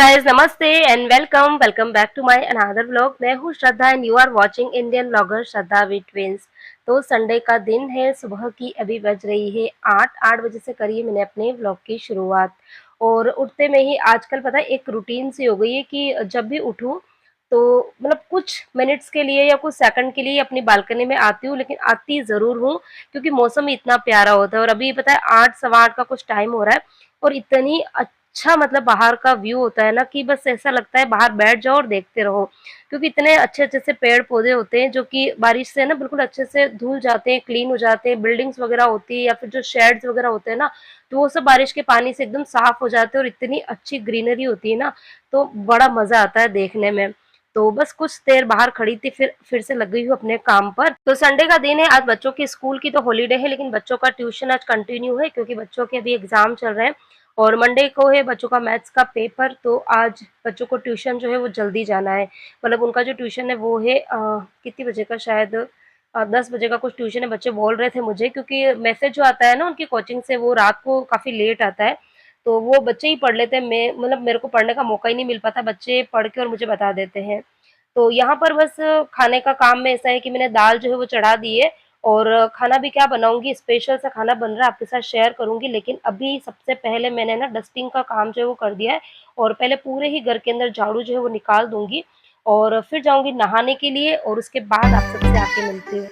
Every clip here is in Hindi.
गाइस, नमस्ते and welcome back to my another vlog. मैं हूँ Shraddha and you are watching Indian vlogger Shraddha with twins. तो संडे का दिन है, सुबह की अभी बज रही है 8 बजे से करी मैंने अपने व्लॉग की शुरुआत। और उठते में ही आजकल पता है एक रूटीन सी हो गई है कि जब भी उठूँ तो मतलब कुछ मिनट्स के लिए या कुछ सेकंड के लिए अपनी बालकनी में आती हूँ, लेकिन आती ज़रूर हूँ क्योंकि मौसम ही इतना प्यारा होता है। और अभी पता है 8 सवा 8 का कुछ टाइम हो रहा है और इतनी अच्छा मतलब बाहर का व्यू होता है ना कि बस ऐसा लगता है बाहर बैठ जाओ और देखते रहो, क्योंकि इतने अच्छे-अच्छे से पेड़-पौधे होते हैं जो कि बारिश से ना बिल्कुल अच्छे से धुल जाते हैं, क्लीन हो जाते हैं, बिल्डिंग्स वगैरह होती है या फिर जो शेड्स वगैरह होते हैं ना, तो वो सब बारिश के पानी से एकदम साफ हो जाते हैं और इतनी अच्छी ग्रीनरी होती है ना, तो बड़ा मज़ा आता है देखने में। तो बस कुछ देर बाहर खड़ी थी, फिर से लग गई हूँ अपने काम पर। तो संडे का दिन है, आज बच्चों की स्कूल की तो हॉलिडे है, लेकिन बच्चों का ट्यूशन आज कंटिन्यू है क्योंकि बच्चों के अभी एग्ज़ाम चल रहे हैं। और मंडे को है बच्चों का मैथ्स का पेपर, तो आज बच्चों को ट्यूशन जो है वो जल्दी जाना है। मतलब उनका जो ट्यूशन है वो है कितनी बजे का, शायद 10 बजे का कुछ ट्यूशन है। बच्चे बोल रहे थे मुझे, क्योंकि मैसेज जो आता है ना उनकी कोचिंग से वो रात को काफ़ी लेट आता है, तो वो बच्चे ही पढ़ लेते हैं। मैं मतलब मेरे को पढ़ने का मौका ही नहीं मिल पाता, बच्चे पढ़ के और मुझे बता देते हैं। तो यहाँ पर बस खाने का काम में ऐसा है कि मैंने दाल जो है वो चढ़ा दी है और खाना भी क्या बनाऊँगी, स्पेशल सा खाना बन रहा है, आपके साथ शेयर करूँगी। लेकिन अभी सबसे पहले मैंने ना डस्टिंग का काम जो है वो कर दिया है और पहले पूरे ही घर के अंदर झाड़ू जो है वो निकाल दूँगी और फिर जाऊँगी नहाने के लिए और उसके बाद आप सबसे आके मिलती हूँ।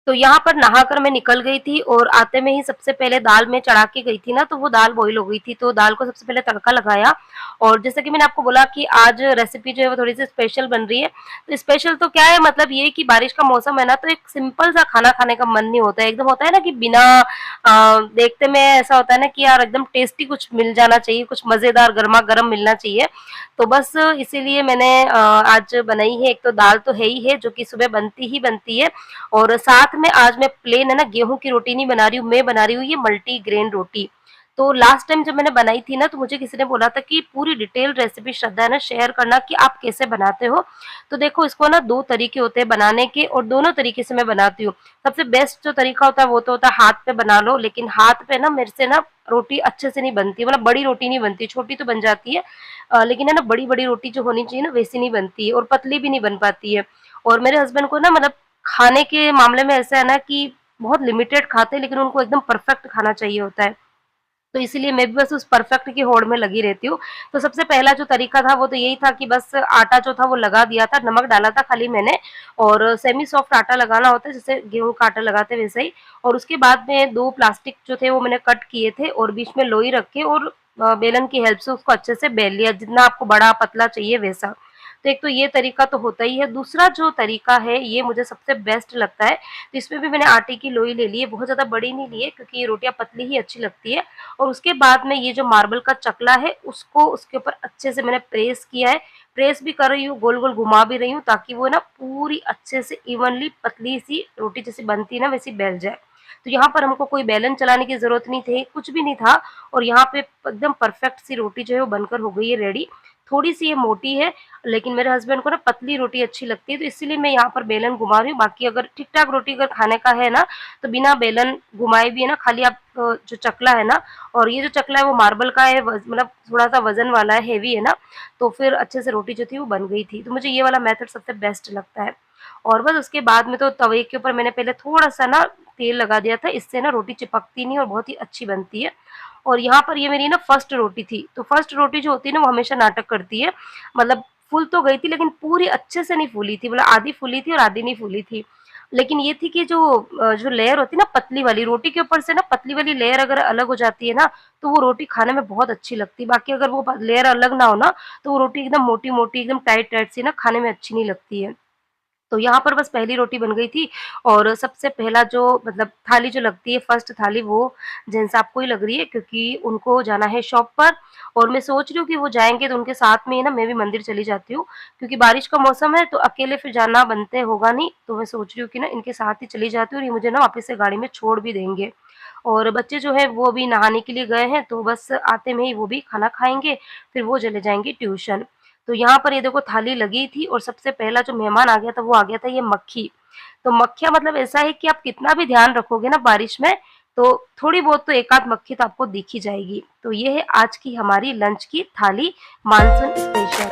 तो यहाँ पर नहाकर मैं निकल गई थी और आते में ही सबसे पहले दाल मैं चढ़ा के गई थी ना, तो वो दाल बॉईल हो गई थी, तो दाल को सबसे पहले तड़का लगाया। और जैसे कि मैंने आपको बोला कि आज रेसिपी जो है वो थोड़ी-सी स्पेशल बन रही है। तो स्पेशल तो क्या है, मतलब ये कि बारिश का मौसम है ना, तो एक सिंपल सा खाना खाने का मन नहीं होता है। एकदम होता है ना कि बिना देखते में ऐसा होता है ना कि यार एकदम टेस्टी कुछ मिल जाना चाहिए, कुछ मज़ेदार गरमा-गरम मिलना चाहिए। तो बस इसीलिए मैंने आज बनाई है। एक तो दाल तो है ही है जो कि सुबह बनती ही बनती है और साथ में आज मैं प्लेन है ना गेहूँ की रोटी नहीं बना रही हूँ, मैं बना रही हूँ ये मल्टीग्रेन रोटी। तो लास्ट टाइम जब मैंने बनाई थी ना, तो मुझे किसी ने बोला था कि पूरी डिटेल रेसिपी श्रद्धा है ना शेयर करना कि आप कैसे बनाते हो। तो देखो, इसको ना 2 तरीके होते हैं बनाने के और दोनों तरीके से मैं बनाती हूँ। सबसे बेस्ट जो तरीका होता है वो तो होता है हाथ पे बना लो, लेकिन हाथ पे ना मेरे से ना रोटी अच्छे से नहीं बनती, मतलब बड़ी रोटी नहीं बनती, छोटी तो बन जाती है। लेकिन है ना बड़ी-बड़ी रोटी जो होनी चाहिए ना वैसी नहीं बनती है और पतली भी नहीं बन पाती है। और मेरे हस्बैंड को ना मतलब खाने के मामले में ऐसा है ना कि बहुत लिमिटेड खाते हैं, लेकिन उनको एकदम परफेक्ट खाना चाहिए होता है। तो इसीलिए मैं भी बस उस परफेक्ट की होड़ में लगी रहती हूँ। तो सबसे पहला जो तरीका था वो तो यही था कि बस आटा जो था वो लगा दिया था, नमक डाला था खाली मैंने और सेमी सॉफ्ट आटा लगाना होता है जैसे गेहूँ का आटा लगाते हैं वैसे ही। और उसके बाद में 2 प्लास्टिक जो थे वो मैंने कट किए थे और बीच में लोई रख के और बेलन की हेल्प से उसको अच्छे से बेल लिया, जितना आपको बड़ा पतला चाहिए वैसा। तो एक तो ये तरीका तो होता ही है। दूसरा जो तरीका है ये मुझे सबसे बेस्ट लगता है। तो इसमें भी मैंने आटे की लोई ले ली है, बहुत ज़्यादा बड़ी नहीं ली है क्योंकि ये रोटियाँ पतली ही अच्छी लगती है। और उसके बाद में ये जो मार्बल का चकला है उसको उसके ऊपर अच्छे से मैंने प्रेस किया है। प्रेस भी कर रही हूँ, गोल-गोल घुमा भी रही हूँ ताकि वो ना पूरी अच्छे से इवनली पतली-सी रोटी जैसी बनती है ना वैसी बेल जाए। तो यहाँ पर हमको कोई बेलन चलाने की ज़रूरत नहीं थी, कुछ भी नहीं था और यहाँ पे एकदम परफेक्ट सी रोटी जो है वो बनकर हो गई है रेडी। थोड़ी-सी ये मोटी है, लेकिन मेरे हस्बैंड को ना पतली रोटी अच्छी लगती है, तो इसीलिए मैं यहाँ पर बेलन घुमा रही हूँ। बाकी अगर ठीक-ठाक रोटी अगर खाने का है ना, तो बिना बेलन घुमाए भी है ना, खाली आप जो चकला है ना, और ये जो चकला है वो मार्बल का है, मतलब थोड़ा-सा वज़न वाला है, हेवी है ना, तो फिर अच्छे से रोटी जो थी वो बन गई थी। तो मुझे ये वाला मेथड सबसे बेस्ट लगता है। और बस उसके बाद में तो तवे के ऊपर मैंने पहले थोड़ा-सा ना तेल लगा दिया था, इससे ना रोटी चिपकती नहीं और बहुत ही अच्छी बनती है। और यहाँ पर ये मेरी ना फर्स्ट रोटी थी, तो फर्स्ट रोटी जो होती है ना वो हमेशा नाटक करती है। मतलब फूल तो गई थी लेकिन पूरी अच्छे से नहीं फूली थी, मतलब आधी फूली थी और आधी नहीं फूली थी। लेकिन ये थी कि जो लेयर होती है ना पतली वाली, रोटी के ऊपर से ना पतली वाली लेयर अगर अलग हो जाती है ना, तो वो रोटी खाने में बहुत अच्छी लगती है। बाकी अगर वो प लेयर अलग ना हो ना, तो वो रोटी एकदम मोटी-मोटी, एकदम टाइट-टाइट सी ना खाने में अच्छी नहीं लगती है। तो यहाँ पर बस पहली रोटी बन गई थी और सबसे पहला जो मतलब थाली जो लगती है, फर्स्ट थाली, वो जेन्स साहब को ही लग रही है क्योंकि उनको जाना है शॉप पर। और मैं सोच रही हूँ कि वो जाएँगे तो उनके साथ में ही ना मैं भी मंदिर चली जाती हूँ, क्योंकि बारिश का मौसम है तो अकेले फिर जाना बनते होगा नहीं, तो मैं सोच रही हूँ कि ना इनके साथ ही चली जाती हूँ और ये मुझे ना वापस से गाड़ी में छोड़ भी देंगे। और बच्चे जो हैं वो अभी नहाने के लिए गए हैं, तो बस आते में ही वो भी खाना खाएँगे, फिर वो चले जाएँगे ट्यूशन। तो यहाँ पर ये देखो थाली लगी थी और सबसे पहला जो मेहमान आ गया था वो आ गया था ये मक्खी। तो मक्खियाँ मतलब ऐसा है कि आप कितना भी ध्यान रखोगे ना बारिश में, तो थोड़ी बहुत तो एक आध मक्खी तो आपको दिख ही जाएगी। तो ये है आज की हमारी लंच की थाली मानसून स्पेशल।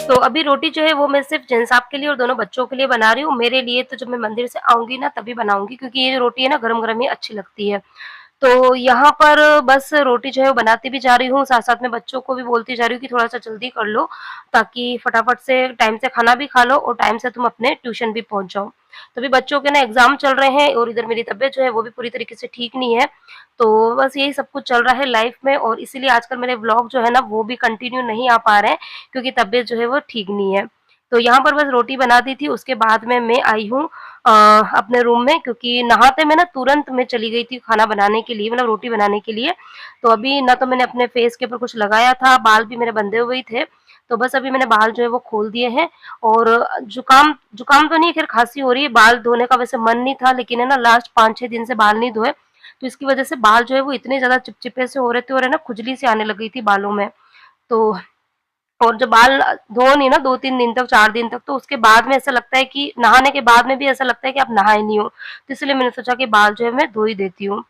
तो अभी रोटी जो है वो मैं सिर्फ़ जेन्स साहब के लिए और दोनों बच्चों के लिए बना रही हूँ। मेरे लिए तो जब मैं मंदिर से आऊँगी ना तभी बनाऊँगी, क्योंकि ये जो रोटी है ना गरम-गरम ही अच्छी लगती है। तो यहाँ पर बस रोटी जो है वो बनाती भी जा रही हूँ, साथ-साथ में बच्चों को भी बोलती जा रही हूँ कि थोड़ा-सा जल्दी कर लो, ताकि फटाफट से टाइम से खाना भी खा लो और टाइम से तुम अपने ट्यूशन भी पहुँच जाओ। तो अभी बच्चों के ना एग्ज़ाम चल रहे हैं और इधर मेरी तबीयत जो है वो भी पूरी तरीके से ठीक नहीं है। तो बस यही सब कुछ चल रहा है लाइफ़ में, और इसीलिए आजकल मेरे व्लॉग जो है ना वो भी कंटिन्यू नहीं आ पा रहे हैं, क्योंकि तबीयत जो है वो ठीक नहीं है। तो यहाँ पर बस रोटी बना दी थी, उसके बाद में मैं आई हूँ अपने रूम में, क्योंकि नहाते मैं ना तुरंत मैं चली गई थी खाना बनाने के लिए, मतलब रोटी बनाने के लिए। तो अभी ना तो मैंने अपने फेस के ऊपर कुछ लगाया था, बाल भी मेरे बंधे हुए ही थे। तो बस अभी मैंने बाल जो है वो खोल दिए हैं, और जुकाम जुकाम तो नहीं, खैर खाँसी हो रही है। बाल धोने का वैसे मन नहीं था, लेकिन है ना लास्ट 5-6 दिन से बाल नहीं धोए, तो इसकी वज़ह से बाल जो है वो इतने ज़्यादा चिपचिपे से हो रहे थे, और है ना खुजली सी आने लग गई थी बालों में। तो और जब बाल धो नहीं ना 2-3 दिन तक, 4 दिन तक, तो उसके बाद में ऐसा लगता है कि नहाने के बाद में भी ऐसा लगता है कि आप नहाए नहीं हो। तो इसलिए मैंने सोचा कि बाल जो है मैं धो ही देती हूँ।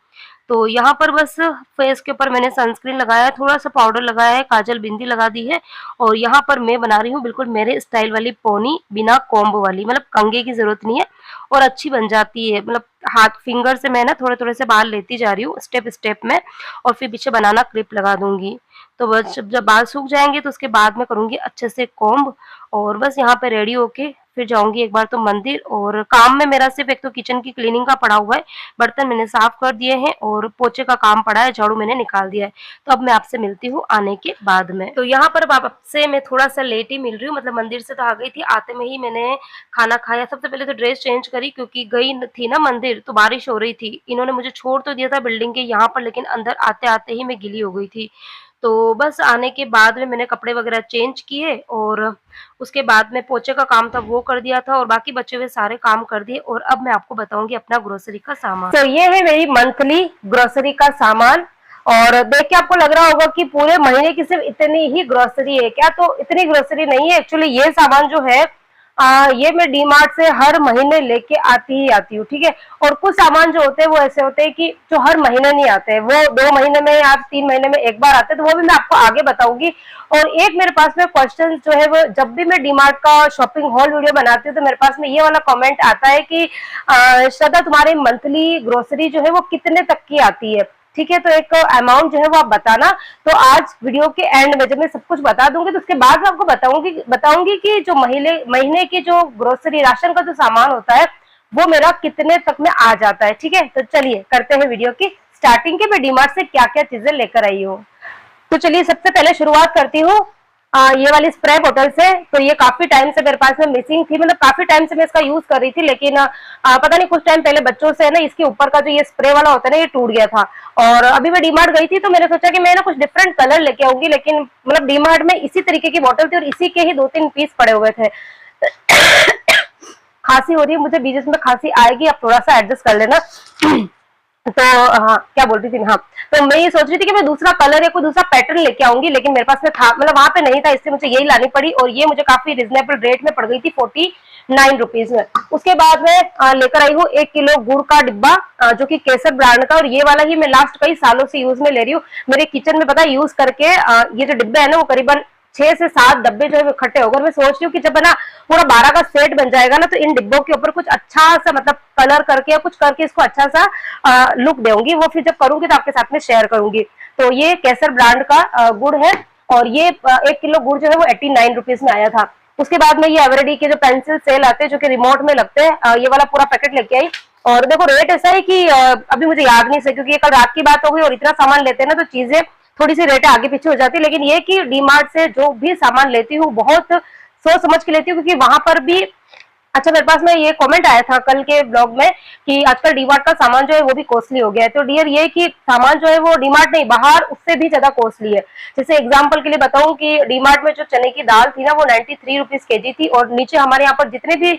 तो यहाँ पर बस फेस के ऊपर मैंने सनस्क्रीन लगाया है, थोड़ा-सा पाउडर लगाया है, काजल बिंदी लगा दी है, और यहाँ पर मैं बना रही हूँ बिल्कुल मेरे स्टाइल वाली पोनी, बिना कॉम्ब वाली, मतलब कंघी की ज़रूरत नहीं है और अच्छी बन जाती है। मतलब हाथ फिंगर से मैं ना थोड़े-थोड़े से बाल लेती जा रही हूँ स्टेप-स्टेप में, और फिर पीछे बनाना क्लिप लगा दूँगी। तो बस जब बाल सूख जाएँगे तो उसके बाद मैं करूँगी अच्छे से कोम्ब, और बस यहाँ पे रेडी होके फिर जाऊँगी एक बार तो मंदिर। और काम में मेरा सिर्फ़ एक तो किचन की क्लीनिंग का पड़ा हुआ है, बर्तन मैंने साफ़ कर दिए हैं और पोछे का काम पड़ा है, झाड़ू मैंने निकाल दिया है। तो अब मैं आपसे मिलती हूँ आने के बाद में। तो यहाँ पर अब आपसे मैं थोड़ा-सा लेट ही मिल रही हूँ, मतलब मंदिर से तो आ गई थी, आते में ही मैंने खाना खाया। सबसे पहले तो ड्रेस चेंज करी, क्योंकि गई न थी ना मंदिर तो बारिश हो रही थी। इन्होंने मुझे छोड़ तो दिया था बिल्डिंग के यहाँ पर, लेकिन अंदर आते-आते ही मैं गीली हो गई थी। तो बस आने के बाद में मैंने कपड़े वगैरह चेंज किए, और उसके बाद में पोछे का काम था वो कर दिया था, और बाकी बचे हुए सारे काम कर दिए। और अब मैं आपको बताऊँगी अपना ग्रोसरी का सामान। तो ये है मेरी मंथली ग्रोसरी का सामान, और देख के आपको लग रहा होगा कि पूरे महीने की सिर्फ इतनी ही ग्रोसरी है क्या? तो इतनी ग्रोसरी नहीं है एक्चुअली। ये सामान जो है ये मैं डीमार्ट से हर महीने लेके आती ही आती हूँ, ठीक है। और कुछ सामान जो होते हैं वो ऐसे होते हैं कि जो हर महीने नहीं आते हैं, वो 2 महीने में या 3 महीने में एक बार आते हैं, तो वो भी मैं आपको आगे बताऊंगी। और एक मेरे पास में क्वेश्चन जो है वो, जब भी मैं डीमार्ट का शॉपिंग हॉल वीडियो बनाती हूँ तो मेरे पास में ये वाला कमेंट आता है कि श्रद्धा तुम्हारी मंथली ग्रोसरी जो है वो कितने तक की आती है, ठीक है। तो एक अमाउंट जो है वो आप बताना। तो आज वीडियो के एंड में जब मैं सब कुछ बता दूंगी तो उसके बाद मैं आपको बताऊंगी कि जो महीने की जो ग्रोसरी राशन का जो सामान होता है वो मेरा कितने तक में आ जाता है, ठीक है। तो चलिए करते हैं वीडियो की स्टार्टिंग के, मैं डीमार्ट से क्या क्या चीजें लेकर आई हूँ। तो चलिए सबसे पहले शुरुआत करती हूँ ये वाली स्प्रे बोतल से। तो ये काफी टाइम से मेरे पास में मिसिंग थी, मतलब काफी टाइम से मैं इसका यूज कर रही थी, लेकिन पता नहीं कुछ टाइम पहले बच्चों से ना इसके ऊपर का जो ये स्प्रे वाला होता है ना ये टूट गया था। और अभी मैं डीमार्ट गई थी तो मैंने सोचा कि मैं ना कुछ डिफरेंट कलर लेके आऊंगी, लेकिन मतलब डीमार्ट में इसी तरीके की बोतल थी और इसी के ही 2-3 पीस पड़े हुए थे। खांसी हो रही है मुझे, बीच में खांसी आएगी, आप थोड़ा सा एडजस्ट कर लेना। तो हाँ क्या बोल रही थी, हाँ तो मैं ये सोच रही थी कि मैं दूसरा कलर या कोई दूसरा पैटर्न लेके आऊंगी, लेकिन मेरे पास में था, मतलब वहां पे नहीं था, इसलिए मुझे यही लानी पड़ी। और ये मुझे काफी रिजनेबल रेट में पड़ गई थी, 49 रुपीज में। उसके बाद में लेकर आई हूँ 1 किलो गुड़ का डिब्बा, जो कि केसर ब्रांड का, और ये वाला ही मैं लास्ट कई सालों से यूज में ले रही हूँ। मेरे किचन में पता है यूज करके ये जो डिब्बे है ना वो करीबन 6 से 7 डब्बे जो है इकट्ठे होकर, मैं सोच रही हूँ कि जब ना पूरा 12 का सेट बन जाएगा ना तो इन डिब्बों के ऊपर कुछ अच्छा सा मतलब कलर करके या कुछ करके इसको अच्छा सा लुक दूंगी। वो फिर जब करूंगी तो आपके साथ में शेयर करूंगी। तो ये केसर ब्रांड का गुड़ है, और ये 1 किलो गुड़ जो है वो 89 रुपीज में आया था। उसके बाद में ये एवरेडी के जो पेंसिल सेल आते हैं जो कि रिमोट में लगते हैं, ये वाला पूरा पैकेट लेके आई। और देखो रेट ऐसा है कि अभी मुझे याद नहीं है, क्योंकि ये कल रात की बात हो गई और इतना सामान लेते हैं ना तो चीजें थोड़ी सी रेट आगे पीछे हो जाती है। लेकिन ये कि डीमार्ट से जो भी सामान लेती हूँ बहुत सोच समझ के लेती हूँ, क्योंकि वहां पर भी अच्छा मेरे पास में ये कमेंट आया था कल के ब्लॉग में कि आजकल डीमार्ट का सामान जो है वो भी कॉस्टली हो गया है। तो डियर ये कि सामान जो है वो डीमार्ट नहीं, बाहर उससे भी ज्यादा कॉस्टली है। जैसे एग्जांपल के लिए बताऊं कि डीमार्ट में जो चने की दाल थी ना वो 93 रुपीज केजी थी, और नीचे हमारे यहाँ पर जितने भी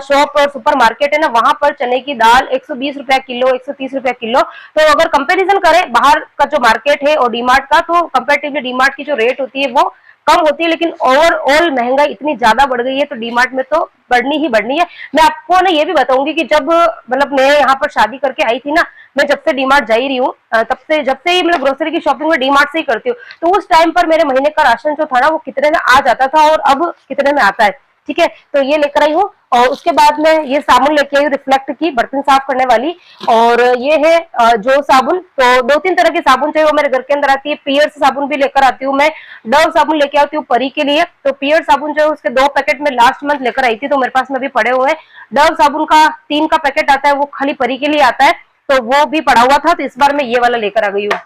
शॉप और सुपर मार्केट है ना वहां पर चने की दाल 120 रुपया किलो, 130 रुपया किलो। तो अगर कंपेरिजन करें बाहर का जो मार्केट है और डीमार्ट का, तो कंपेरेटिवली डीमार्ट की जो रेट होती है वो कम होती है, लेकिन ओवरऑल महंगाई इतनी ज्यादा बढ़ गई है तो डीमार्ट में तो बढ़नी ही बढ़नी है। मैं आपको ना ये भी बताऊंगी कि जब मतलब मैं यहाँ पर शादी करके आई थी ना, मैं जब से डीमार्ट जा ही रही हूँ, तब से जब से ही मतलब ग्रोसरी की शॉपिंग में डीमार्ट से ही करती हूँ। तो उस टाइम पर मेरे महीने का राशन जो था ना वो कितने में आ जाता था और अब कितने में आता है। ठीक है, तो ये लेकर आई हूँ। और उसके बाद में ये साबुन लेके आई हूँ, रिफ्लेक्ट की बर्तन साफ करने वाली। और ये है जो साबुन, तो 2-3 तरह की साबुन चाहिए वो मेरे घर के अंदर आती है। पियर्स साबुन भी लेकर आती हूँ मैं, डव साबुन लेके आती हूँ परी के लिए। तो पियर साबुन जो है उसके 2 पैकेट में लास्ट मंथ लेकर आई थी, तो मेरे पास में भी पड़े हुए हैं। डव साबुन का 3 का पैकेट आता है, वो खाली परी के लिए आता है, तो वो भी पड़ा हुआ था, तो इस बार मैं ये वाला लेकर आ गई हूँ।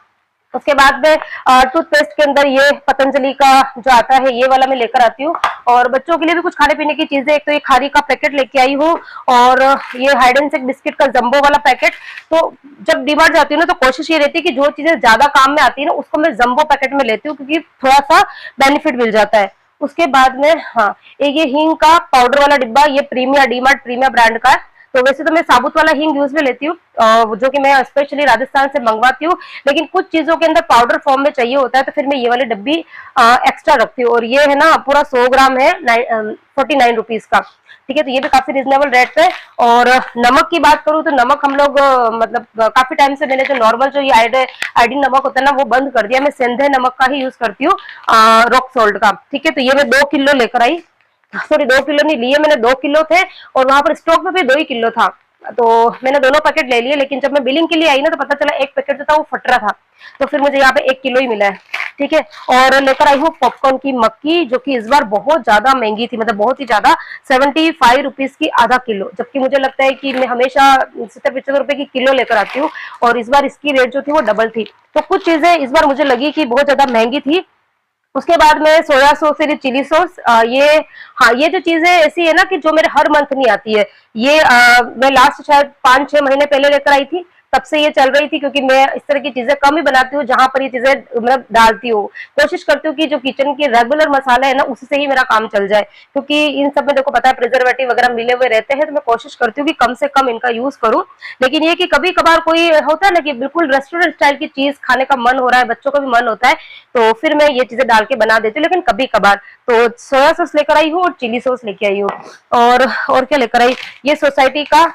उसके बाद में टूथपेस्ट के अंदर ये पतंजलि का जो आता है ये वाला मैं लेकर आती हूँ। और बच्चों के लिए भी कुछ खाने पीने की चीजें, एक तो ये खारी का पैकेट लेके आई हूँ, और ये हाइड एंड सीक बिस्किट का जंबो वाला पैकेट। तो जब डीमार्ट जाती हूँ ना, तो कोशिश ये रहती है कि जो चीजें ज्यादा काम में आती है ना उसको मैं जंबो पैकेट में लेती हूँ, क्योंकि थोड़ा सा बेनिफिट मिल जाता है। उसके बाद में हाँ, एक ये हींग का पाउडर वाला डिब्बा, ये प्रीमिया डीमार्ट प्रीमिया ब्रांड का है। तो वैसे तो मैं साबुत वाला हींग यूज में लेती हूँ, जो कि मैं स्पेशली राजस्थान से मंगवाती हूँ, लेकिन कुछ चीजों के अंदर पाउडर फॉर्म में चाहिए होता है, तो फिर मैं ये वाली डब्बी एक्स्ट्रा रखती हूँ। और ये है ना पूरा 100 ग्राम है, 49 रुपीज का। ठीक है, तो ये भी काफी रिजनेबल रेट पे। और नमक की बात करूँ तो नमक हम लोग मतलब काफी टाइम से मैंने जो नॉर्मल जो ये आयोडीन नमक होता है ना वो बंद कर दिया। मैं सेंधे नमक का ही यूज करती हूँ, रॉक सॉल्ट का। ठीक है, तो ये मैं 2 किलो लेकर आई, सॉरी 2 किलो नहीं लिए मैंने, 2 किलो थे और वहां पर स्टॉक में भी 2 ही किलो था, तो मैंने दोनों पैकेट ले लिए। लेकिन जब मैं बिलिंग के लिए आई ना, तो पता चला एक पैकेट जो था वो फट रहा था, तो फिर मुझे यहाँ पे 1 किलो ही मिला है। ठीक है, और लेकर आई हूँ पॉपकॉर्न की मक्की, जो कि इस बार बहुत ज्यादा महंगी थी, मतलब बहुत ही ज्यादा, 75 रुपीज की आधा किलो, जबकि मुझे लगता है कि मैं हमेशा 70-75 रुपए की किलो लेकर आती हूँ, और इस बार इसकी रेट जो थी वो डबल थी। तो कुछ चीजें इस बार मुझे लगी कि बहुत ज्यादा महंगी थी। उसके बाद में सोया सॉस यानी चिली सॉस, ये हाँ, ये जो चीजें ऐसी है ना कि जो मेरे हर मंथ नहीं आती है। ये मैं लास्ट शायद 5-6 महीने पहले लेकर आई थी, तब से ये चल रही थी, क्योंकि मैं इस तरह की चीजें कम ही बनाती हूँ जहां पर ये चीजें मतलब डालती हूँ। कोशिश करती हूँ कि जो किचन के रेगुलर मसाले है ना उससे ही मेरा काम चल जाए, क्योंकि इन सब में देखो पता है प्रिजर्वेटिव वगैरह मिले हुए रहते हैं, तो मैं कोशिश करती हूँ कि कम से कम इनका यूज करूँ। लेकिन ये कि कभी कभार कोई होता है ना कि बिल्कुल रेस्टोरेंट स्टाइल की चीज खाने का मन हो रहा है, बच्चों का भी मन होता है, तो फिर मैं ये चीजें डाल के बना देती हूँ, लेकिन कभी कभार। तो सोया सॉस लेकर आई हूँ और चिली सॉस लेके आई हूँ। और क्या लेकर आई, ये सोसाइटी का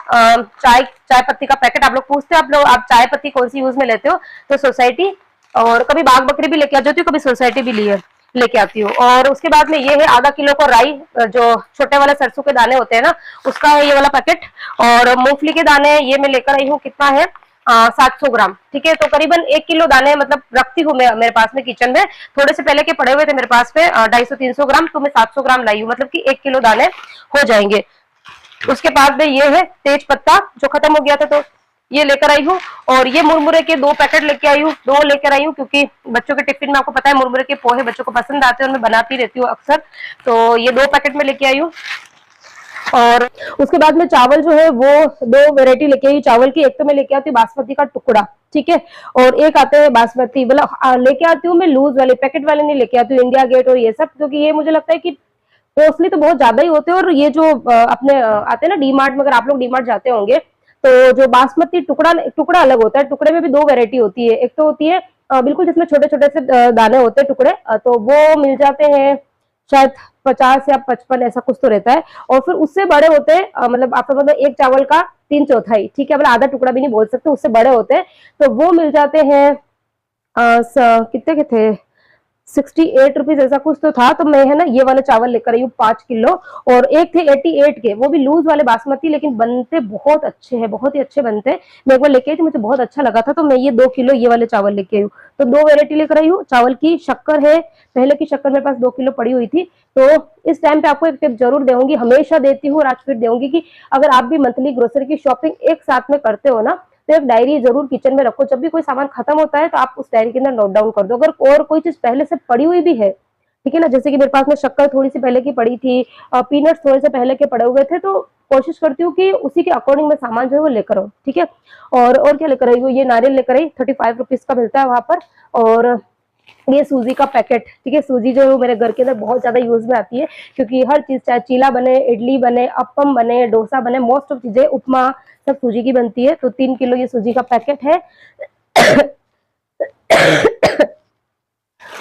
चाय पत्ती का पैकेट। आप लोग पूछते हैं आप लोग आप चाय पत्ती कौन सी यूज में लेते हो, तो सोसाइटी। और कभी बाग बकरी भी लेके आ जाती हूँ, कभी सोसाइटी भी लेके आती हूँ। और उसके बाद में ये है आधा किलो का राई, जो छोटे वाले सरसों के दाने होते हैं ना उसका है ये वाला पैकेट। और मूंगफली के दाने ये मैं लेकर आई हूँ, कितना है 700 ग्राम। ठीक है, तो करीबन 1 किलो दाने मतलब रखती हूँ मैं मेरे पास में किचन में, थोड़े से पहले के पड़े हुए थे मेरे पास में 250-300 ग्राम, तो मैं 700 ग्राम लाई हूँ, मतलब कि 1 किलो दाने हो जाएंगे। उसके बाद में ये है तेज पत्ता जो खत्म हो गया था, तो ये लेकर आई हूँ। और ये मुरमुरे के 2 पैकेट लेके आई हूँ, 2 लेकर आई हूँ, क्योंकि बच्चों के टिफिन में आपको पता है मुरमुरे के पोहे बच्चों को पसंद आते हैं और मैं बनाती रहती हूँ अक्सर, तो ये 2 पैकेट में लेके आई हूँ। और उसके बाद में चावल जो है वो 2 वेरायटी लेके आई चावल की। एक तो मैं लेके आती हूँ बासमती का टुकड़ा, ठीक है, और एक आते हैं बासमती मतलब लेके आती हूँ मैं लूज वाले, पैकेट वाले नहीं लेके आती हूँ, इंडिया गेट और ये सब, क्योंकि ये मुझे लगता है कि कॉस्टली तो बहुत ज्यादा ही होते हैं। और ये जो अपने आते हैं ना डीमार्ट में, अगर आप लोग डीमार्ट जाते होंगे तो जो बासमती टुकड़ा टुकड़ा अलग होता है, टुकड़े में भी 2 वेरायटी होती है। एक तो होती है बिल्कुल जिसमें छोटे छोटे से दाने होते हैं टुकड़े, तो वो मिल जाते हैं शायद 50 या 55 ऐसा कुछ तो रहता है। और फिर उससे बड़े होते हैं मतलब आपका मतलब एक चावल का 3/4, ठीक है, मतलब आधा टुकड़ा भी नहीं बोल सकते, उससे बड़े होते हैं, तो वो मिल जाते हैं कितने के थे 68 रुपीज ऐसा कुछ तो था। तो मैं है ना ये वाले चावल लेकर आई हूँ 5 किलो। और एक थे 88 के, वो भी लूज वाले बासमती, लेकिन बनते बहुत अच्छे हैं, बहुत ही अच्छे बनते हैं। मैं एक बार लेके आई थी, मुझे बहुत अच्छा लगा था, तो मैं ये 2 किलो ये वाले चावल लेके आई हूँ। तो 2 वेरायटी लेकर आई हूँ चावल की। शक्कर है, पहले की शक्कर मेरे पास 2 किलो पड़ी हुई थी। तो इस टाइम पे आपको एक टिप जरूर दूंगी, हमेशा देती हूँ और आज फिर दूंगी, कि अगर आप भी मंथली ग्रोसरी की शॉपिंग एक साथ में करते हो ना, तो एक डायरी जरूर किचन में रखो। जब भी कोई सामान खत्म होता है तो आप उस डायरी के अंदर नोट डाउन कर दो। अगर और कोई चीज पहले से पड़ी हुई भी है, ठीक है ना, जैसे कि मेरे पास में शक्कर थोड़ी सी पहले की पड़ी थी, पीनट्स थोड़े से पहले के पड़े हुए थे, तो कोशिश करती हूँ कि उसी के अकॉर्डिंग मैं सामान जो है वो लेकर आऊँ। ठीक है, और क्या लेकर आई हूँ, ये नारियल लेकर आई, 35 रुपीज का मिलता है वहां पर। और ये सूजी का पैकेट, ठीक है, सूजी जो है मेरे घर के अंदर बहुत ज्यादा यूज में आती है, क्योंकि हर चीज चाहे चीला बने, इडली बने, अप्पम बने, डोसा बने, मोस्ट ऑफ चीजें, उपमा सब सूजी की बनती है। तो 3 किलो ये सूजी का पैकेट है।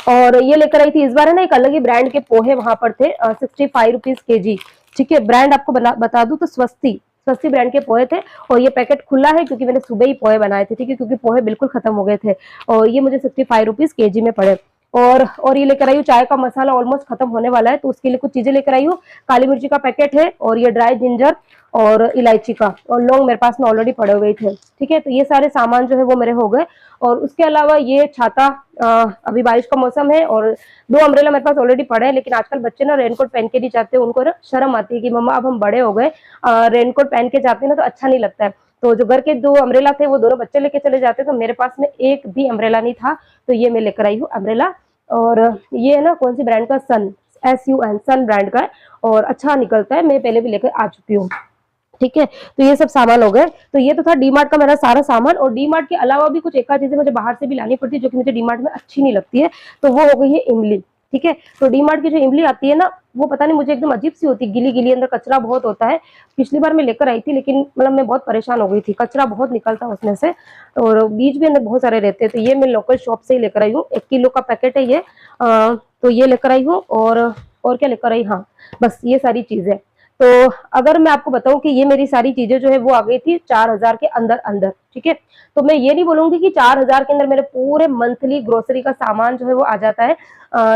और ये लेकर आई थी इस बार है ना, एक अलग ही ब्रांड के पोहे वहां पर थे, 65 रुपीज केजी। ठीक है, ब्रांड आपको बता दूं तो स्वस्ति, स्वस्ति ब्रांड के पोहे थे। और ये पैकेट खुला है क्योंकि मैंने सुबह ही पोहे बनाए थे, ठीक है, क्योंकि पोहे बिल्कुल खत्म हो गए थे। और ये मुझे 65 रुपीज केजी में पड़े। और ये लेकर आई हूँ चाय का मसाला, ऑलमोस्ट खत्म होने वाला है, तो उसके लिए कुछ चीजें लेकर आई हूँ। काली मिर्ची का पैकेट है, और ये ड्राई जिंजर और इलायची का, और लौंग मेरे पास में ऑलरेडी पड़े हुए थे। ठीक है, तो ये सारे सामान जो है वो मेरे हो गए। और उसके अलावा ये छाता, अभी बारिश का मौसम है, और 2 अम्ब्रेला मेरे पास ऑलरेडी पड़े हैं। लेकिन आजकल बच्चे ना रेनकोट पहन के नहीं जाते, उनको ना शर्म आती है कि मम्मा अब हम बड़े हो गए, रेनकोट पहन के जाते हैं ना तो अच्छा नहीं लगता है। तो जो घर के 2 अम्ब्रेला थे वो दोनों बच्चे लेके चले जाते, तो मेरे पास में एक भी अम्ब्रेला नहीं था, तो ये मैं लेकर आई हूँ अम्ब्रेला। और ये है ना कौन सी ब्रांड का, सन, SUN, सन ब्रांड का है, और अच्छा निकलता है, मैं पहले भी लेकर आ चुकी हूँ। ठीक है, तो ये सब सामान हो गए। तो ये तो था डीमार्ट का मेरा सारा सामान। और डीमार्ट के अलावा भी कुछ एक आध चीजें मुझे बाहर से भी लानी पड़ती है, जो कि मुझे डीमार्ट में अच्छी नहीं लगती है, तो वो हो गई है इमली। ठीक है, तो डीमार्ट की जो इमली आती है ना, वो पता नहीं मुझे एकदम अजीब सी होती है, गिली गिली, अंदर कचरा बहुत होता है। पिछली बार मैं लेकर आई थी, लेकिन मतलब मैं बहुत परेशान हो गई थी, कचरा बहुत निकलता है उसमें से, और बीज भी अंदर बहुत सारे रहते हैं। तो ये मैं लोकल शॉप से ही लेकर आई हूँ, 1 किलो का पैकेट है ये। तो ये लेकर आई हूँ। और क्या लेकर आई, हाँ बस ये सारी चीजें। तो अगर मैं आपको बताऊं कि ये मेरी सारी चीजें जो है वो आ गई थी 4000 के अंदर अंदर। ठीक है, तो मैं ये नहीं बोलूंगी कि 4000 के अंदर मेरे पूरे मंथली ग्रोसरी का सामान जो है वो आ जाता है।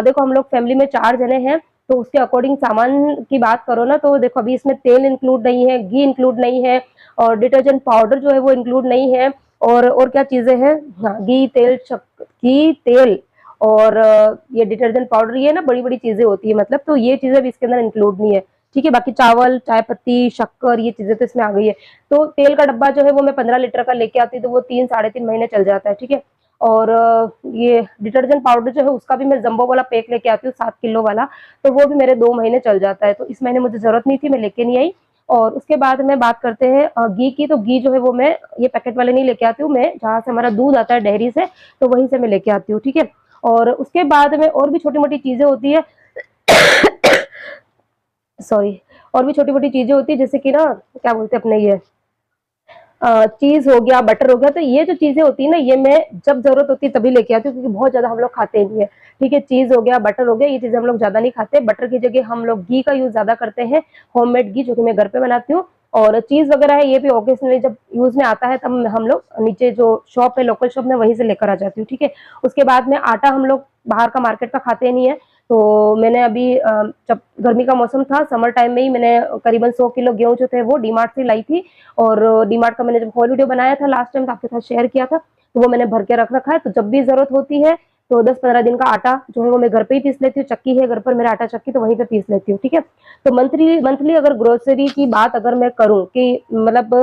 देखो हम लोग फैमिली में 4 जने हैं, तो उसके अकॉर्डिंग सामान की बात करो ना, तो देखो अभी इसमें तेल इंक्लूड नहीं है, घी इंक्लूड नहीं है, और डिटर्जेंट पाउडर जो है वो इंक्लूड नहीं है, और क्या चीजें हैं, हाँ घी तेल और ये डिटर्जेंट पाउडर, ये ना बड़ी बड़ी चीजें होती है मतलब, तो ये चीजें भी इसके अंदर इंक्लूड नहीं है। ठीक है, बाकी चावल, चाय पत्ती, शक्कर, ये चीजें तो इसमें आ गई है। तो तेल का डब्बा जो है वो मैं 15 लीटर का लेके आती हूँ, तो वो 3 साढ़े 3 महीने चल जाता है। ठीक है, और ये डिटर्जेंट पाउडर जो है उसका भी मैं जंबो वाला पैक लेके आती हूँ, 7 किलो वाला, तो वो भी मेरे 2 महीने चल जाता है। तो इस महीने मुझे जरूरत नहीं थी, मैं लेके नहीं आई। और उसके बाद में बात करते हैं घी की, तो घी जो है वो मैं ये पैकेट वाले नहीं लेके आती हूँ, मैं जहाँ से हमारा दूध आता है डेयरी से, तो वहीं से मैं लेके आती हूँ। ठीक है, और उसके बाद में और भी छोटी मोटी चीजें होती है, सॉरी, और भी छोटी मोटी चीजें होती है, जैसे कि ना क्या बोलते हैं अपने, ये चीज हो गया, बटर हो गया। तो ये जो चीजें होती है ना, ये मैं जब जरूरत होती है तभी लेके आती हूँ, क्योंकि बहुत ज्यादा हम लोग खाते नहीं है। ठीक है, चीज हो गया, बटर हो गया, ये चीजें हम लोग ज्यादा नहीं खाते। बटर की जगह हम लोग घी का यूज ज्यादा करते हैं, होममेड घी, जो कि मैं घर पे बनाती हूँ। और चीज वगैरह है, ये भी ओकेजनली जब यूज में आता है तब हम लोग नीचे जो शॉप है, लोकल शॉप में, वहीं से लेकर आ जाती हूँ। ठीक है, उसके बाद में आटा हम लोग बाहर का मार्केट का खाते नहीं है, तो मैंने अभी जब गर्मी का मौसम था, समर टाइम में ही मैंने करीबन 100 किलो गेहूं जो थे वो डीमार्ट से लाई थी। और डीमार्ट का मैंने जब हॉल वीडियो बनाया था लास्ट टाइम, तो आपके साथ शेयर किया था, तो वो मैंने भर के रख रखा है। तो जब भी जरूरत होती है तो 10-15 दिन का आटा जो है वो मैं घर पे ही पीस लेती हूँ, चक्की है घर पर मेरा आटा चक्की, तो वहीं पे पीस लेती हूँ। ठीक है, तो मंथली अगर ग्रोसरी की बात अगर मैं करूँ कि मतलब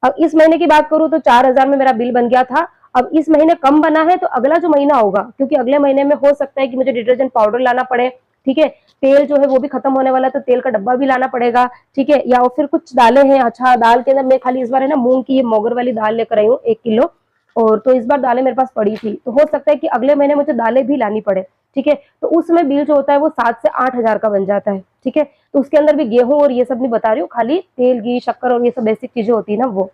अब इस महीने की बात करूं तो 4000 में मेरा बिल बन गया था। अब इस महीने कम बना है, तो अगला जो महीना होगा, क्योंकि अगले महीने में हो सकता है कि मुझे डिटर्जेंट पाउडर लाना पड़े। ठीक है, तेल जो है वो भी खत्म होने वाला है, तो तेल का डब्बा भी लाना पड़ेगा। ठीक है, या फिर कुछ दालें हैं, अच्छा दाल के अंदर मैं खाली इस बार है ना मूंग की ये मोगर वाली दाल लेकर आई हूँ 1 किलो। और तो इस बार दालें मेरे पास पड़ी थी, तो हो सकता है कि अगले महीने मुझे दालें भी लानी पड़े। ठीक है, तो उसमें बिल जो होता है वो 7 से 8 हजार का बन जाता है। ठीक है, तो उसके अंदर भी गेहूं और ये सब नहीं बता रही हूँ, खाली तेल, घी, शक्कर और ये सब बेसिक चीजें होती है ना वो।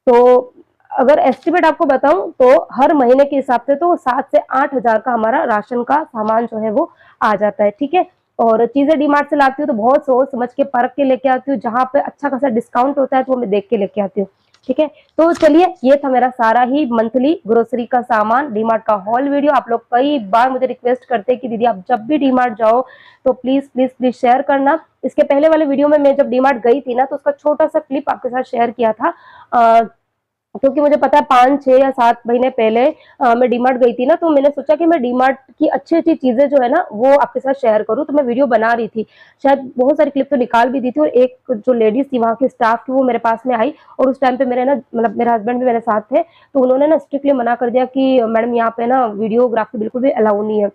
तो अगर एस्टिमेट आपको बताऊं तो हर महीने के हिसाब से तो 7 से 8 हजार का हमारा राशन का सामान जो है वो आ जाता है। ठीक है, और चीजें डीमार्ट से लाती हूँ तो बहुत सोच समझ के परख के लेके आती हूँ, जहां पे अच्छा खासा डिस्काउंट होता है तो वो मैं देख के लेके आती हूँ। ठीक है, तो चलिए ये था मेरा सारा ही मंथली ग्रोसरी का सामान, डीमार्ट का हॉल वीडियो। आप लोग कई बार मुझे रिक्वेस्ट करते हैं कि दीदी आप जब भी डीमार्ट जाओ तो प्लीज प्लीज प्लीज शेयर करना। इसके पहले वाले वीडियो में मैं जब डीमार्ट गई थी ना, तो उसका छोटा सा क्लिप आपके साथ शेयर किया था, क्योंकि मुझे पता है 5, 6 या 7 महीने पहले मैं डीमार्ट गई थी ना, तो मैंने सोचा कि मैं डीमार्ट की अच्छी अच्छी चीजें जो है ना वो आपके साथ शेयर करूं, तो मैं वीडियो बना रही थी, शायद बहुत सारी क्लिप तो निकाल भी दी थी। और एक जो लेडीज थी वहां की स्टाफ की, वो मेरे पास में आई, और उस टाइम पे मेरे ना मतलब मेरे हस्बैंड भी मेरे साथ थे, तो उन्होंने ना स्ट्रिक्टली मना कर दिया कि मैडम यहाँ पे ना वीडियोग्राफी बिल्कुल भी अलाउ नहीं है।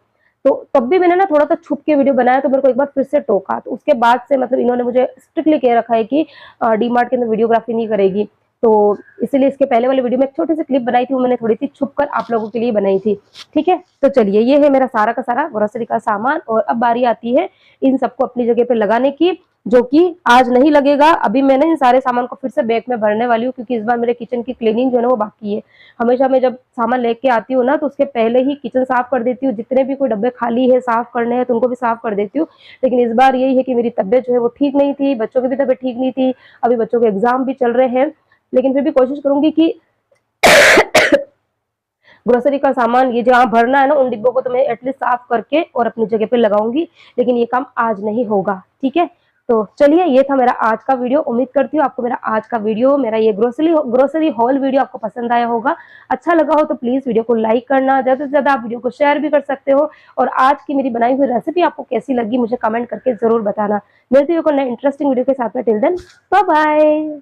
तो तब भी मैंने ना थोड़ा सा छुप के वीडियो बनाया, तो मेरे को एक बार फिर से टोका, तो उसके बाद से मतलब इन्होंने मुझे स्ट्रिक्टली कह रखा है कि डीमार्ट के अंदर वीडियोग्राफी नहीं करेगी। तो इसीलिए इसके पहले वाली वीडियो में एक छोटी सी क्लिप बनाई थी, वो मैंने थोड़ी सी छुप कर आप लोगों के लिए बनाई थी। ठीक है, तो चलिए ये है मेरा सारा का सारा ग्रोसरी का सामान, और अब बारी आती है इन सबको अपनी जगह पे लगाने की, जो कि आज नहीं लगेगा। अभी मैंने इन सारे सामान को फिर से बैग में भरने वाली हूँ, क्योंकि इस बार मेरे किचन की क्लीनिंग जो है ना वो बाकी है। हमेशा मैं जब सामान लेके आती हूँ ना, तो उसके पहले ही किचन साफ कर देती हूँ, जितने भी कोई डब्बे खाली है साफ करने हैं तो उनको भी साफ कर देती हूँ। लेकिन इस बार यही है कि मेरी तबीयत जो है वो ठीक नहीं थी, बच्चों की भी तबीयत ठीक नहीं थी, अभी बच्चों के एग्जाम भी चल रहे हैं, लेकिन फिर भी कोशिश करूंगी कि ग्रोसरी का सामान ये जहाँ भरना है ना, उन डिब्बों को तो मैं एटलीस्ट साफ करके और अपनी जगह पे लगाऊंगी, लेकिन ये काम आज नहीं होगा। ठीक है, तो चलिए ये था मेरा आज का वीडियो। उम्मीद करती हूँ आपको मेरा आज का वीडियो, मेरा ये ग्रोसरी हॉल वीडियो आपको पसंद आया होगा। अच्छा लगा हो तो प्लीज वीडियो को लाइक करना, ज्यादा से ज्यादा आप वीडियो को शेयर भी कर सकते हो, और आज की मेरी बनाई हुई रेसिपी आपको कैसी लगी मुझे कमेंट करके जरूर बताना। मिलती हूँ नए इंटरेस्टिंग वीडियो के साथ में। Till then bye bye.